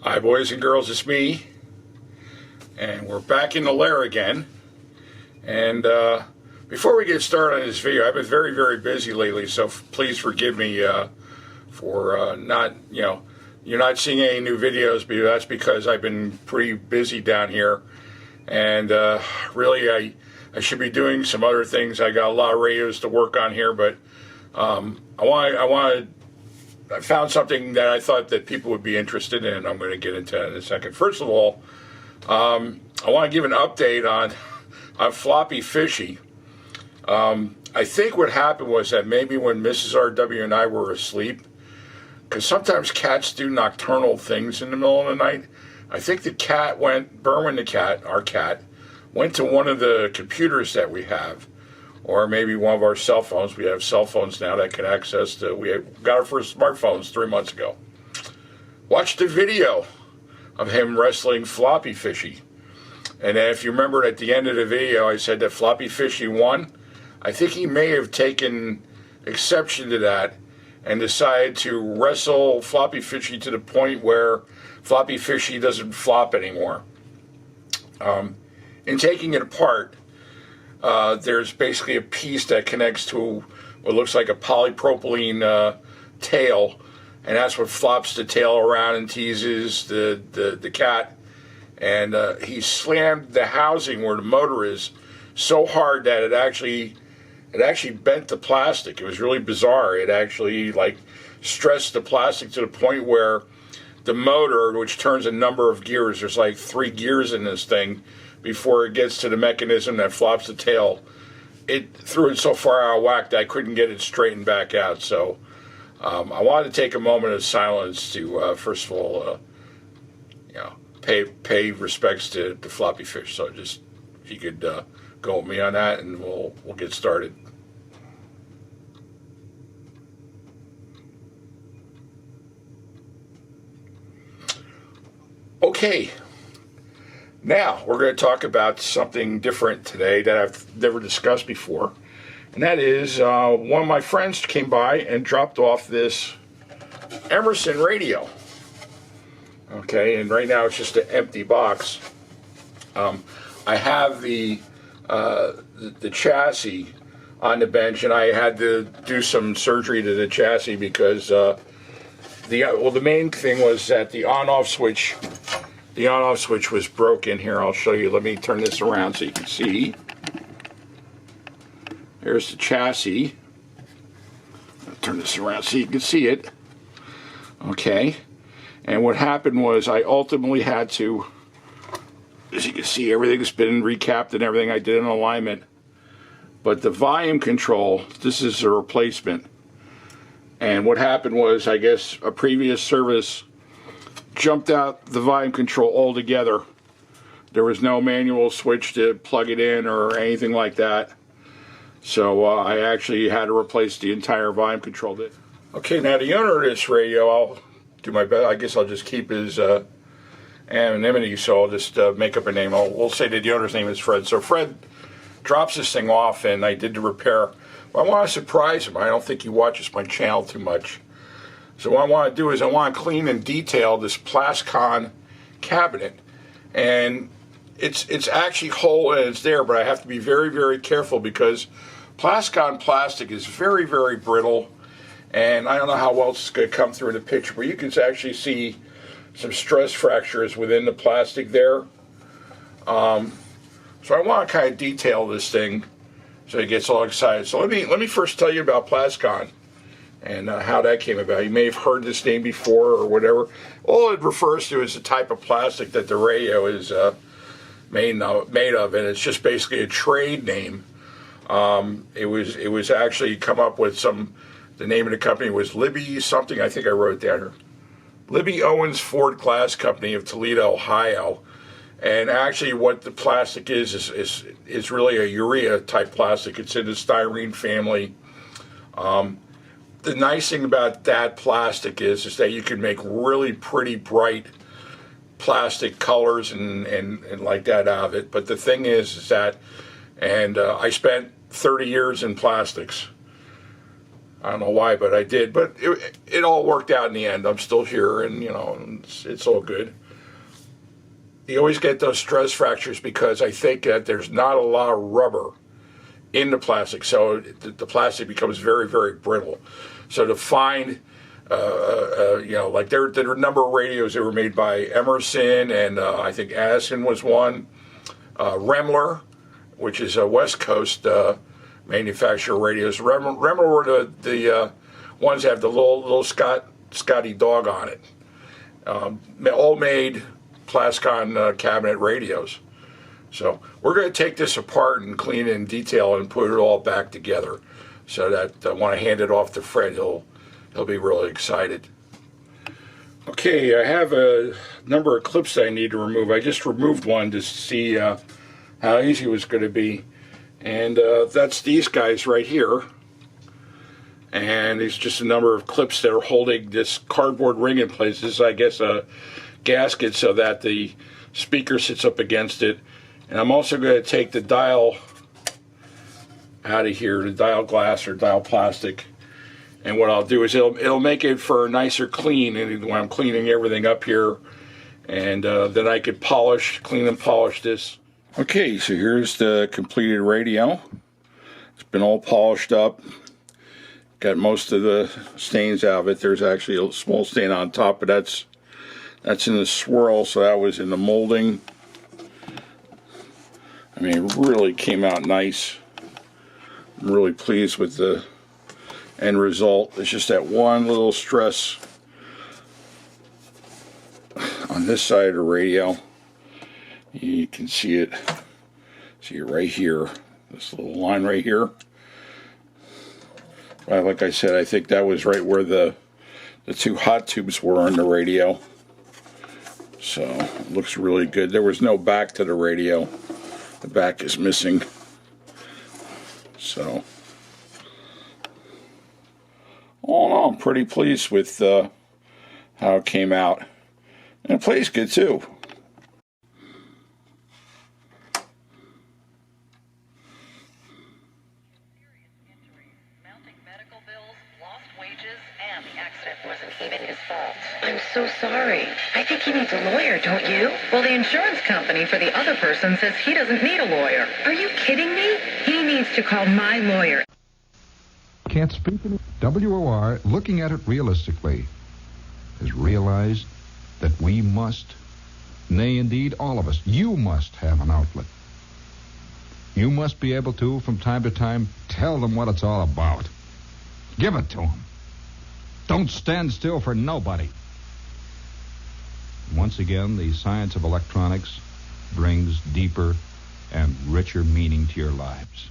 Hi boys and girls, it's me, and we're back in the lair again. And before we get started on this video, I've been very, very busy lately, so please forgive me for not, you're not seeing any new videos, but that's because I've been pretty busy down here. And really, I should be doing some other things. I got a lot of radios to work on here, but I found something that I thought that people would be interested in, and I'm going to get into that in a second. First of all, I want to give an update on Floppy Fishy. I think what happened was that maybe when Mrs. RW and I were asleep, because sometimes cats do nocturnal things in the middle of the night, I think the cat Berwin the cat, our cat, went to one of the computers that we have, or maybe one of our cell phones. We have cell phones now that can access we got our first smartphones 3 months ago. Watched the video of him wrestling Floppy Fishy. And if you remember at the end of the video, I said that Floppy Fishy won. I think he may have taken exception to that and decided to wrestle Floppy Fishy to the point where Floppy Fishy doesn't flop anymore. In taking it apart, there's basically a piece that connects to what looks like a polypropylene tail, and that's what flops the tail around and teases the cat. And he slammed the housing where the motor is so hard that it actually bent the plastic. It was really bizarre. It actually stressed the plastic to the point where the motor, which turns a number of gears, there's like 3 gears in this thing before it gets to the mechanism that flops the tail. It threw it so far out of whack that I couldn't get it straightened back out. So I wanted to take a moment of silence to, first of all, pay respects to Floppy Fish. So just, if you could go with me on that, and we'll get started. Okay. Now, we're going to talk about something different today that I've never discussed before. And that is, one of my friends came by and dropped off this Emerson radio. Okay, and right now it's just an empty box. I have the chassis on the bench, and I had to do some surgery to the chassis because the main thing was that the on-off switch was broken. Here, I'll show you. Let me turn this around so you can see. There's the chassis. I'll turn this around so you can see it. Okay. And what happened was I ultimately had to, as you can see, everything's been recapped and everything. I did an alignment. But the volume control, this is a replacement. And what happened was, I guess, a previous service jumped out the volume control altogether. There was no manual switch to plug it in or anything like that. So I actually had to replace the entire volume control. Okay, now the owner of this radio, I'll do my best. I guess I'll just keep his anonymity, so I'll just make up a name. We'll say that the owner's name is Fred. So Fred drops this thing off, and I did the repair. But I want to surprise him. I don't think he watches my channel too much. So what I want to do is I want to clean and detail this Plaskon cabinet. And it's actually whole and it's there, but I have to be very, very careful because Plaskon plastic is very, very brittle. And I don't know how well it's going to come through in the picture, but you can actually see some stress fractures within the plastic there. So I want to kind of detail this thing so he gets all excited. So let me first tell you about Plaskon and how that came about. You may have heard this name before or whatever. All it refers to is the type of plastic that the radio is made of, and it's just basically a trade name. It was actually come up with the name of the company was Libby something. I think I wrote it down here. Libby Owens Ford Glass Company of Toledo, Ohio. And actually what the plastic is really a urea type plastic. It's in the styrene family. The nice thing about that plastic is that you can make really pretty bright plastic colors and like that out of it. But the thing is that, and I spent 30 years in plastics. I don't know why, but I did. But it all worked out in the end. I'm still here, and it's all good. You always get those stress fractures because I think that there's not a lot of rubber in the plastic, so the plastic becomes very, very brittle. So to find, like there are a number of radios that were made by Emerson, and I think Addison was one. Remler, which is a West Coast manufacturer of radios. Remler were the ones that have the little Scotty dog on it. All made Plaskon cabinet radios. So we're going to take this apart and clean it in detail and put it all back together, so that when I hand it off to Fred, he'll be really excited. Okay, I have a number of clips that I need to remove. I just removed one to see how easy it was going to be, and that's these guys right here. And it's just a number of clips that are holding this cardboard ring in place. This is, I guess, a gasket so that the speaker sits up against it. And I'm also going to take the dial out of here, the dial glass or dial plastic. And what I'll do is it'll make it for a nicer clean, and when I'm cleaning everything up here, and then I could clean and polish this. Okay, so here's the completed radio. It's been all polished up. Got most of the stains out of it. There's actually a small stain on top, but that's in the swirl, so that was in the molding. I mean, it really came out nice. I'm really pleased with the end result. It's just that one little stress on this side of the radio. You can see it right here, this little line right here. Well, like I said, I think that was right where the two hot tubes were on the radio. So it looks really good. There was no back to the radio. The back is missing. So all in all, I'm pretty pleased with how it came out. And it plays good too. I'm so sorry. I think he needs a lawyer, don't you? Well, the insurance company for the other person says he doesn't need a lawyer. Are you kidding me? He needs to call my lawyer. Can't speak in it. WOR, looking at it realistically, has realized that we must, nay, indeed, all of us, you must have an outlet. You must be able to, from time to time, tell them what it's all about. Give it to them. Don't stand still for nobody. Once again, the science of electronics brings deeper and richer meaning to your lives.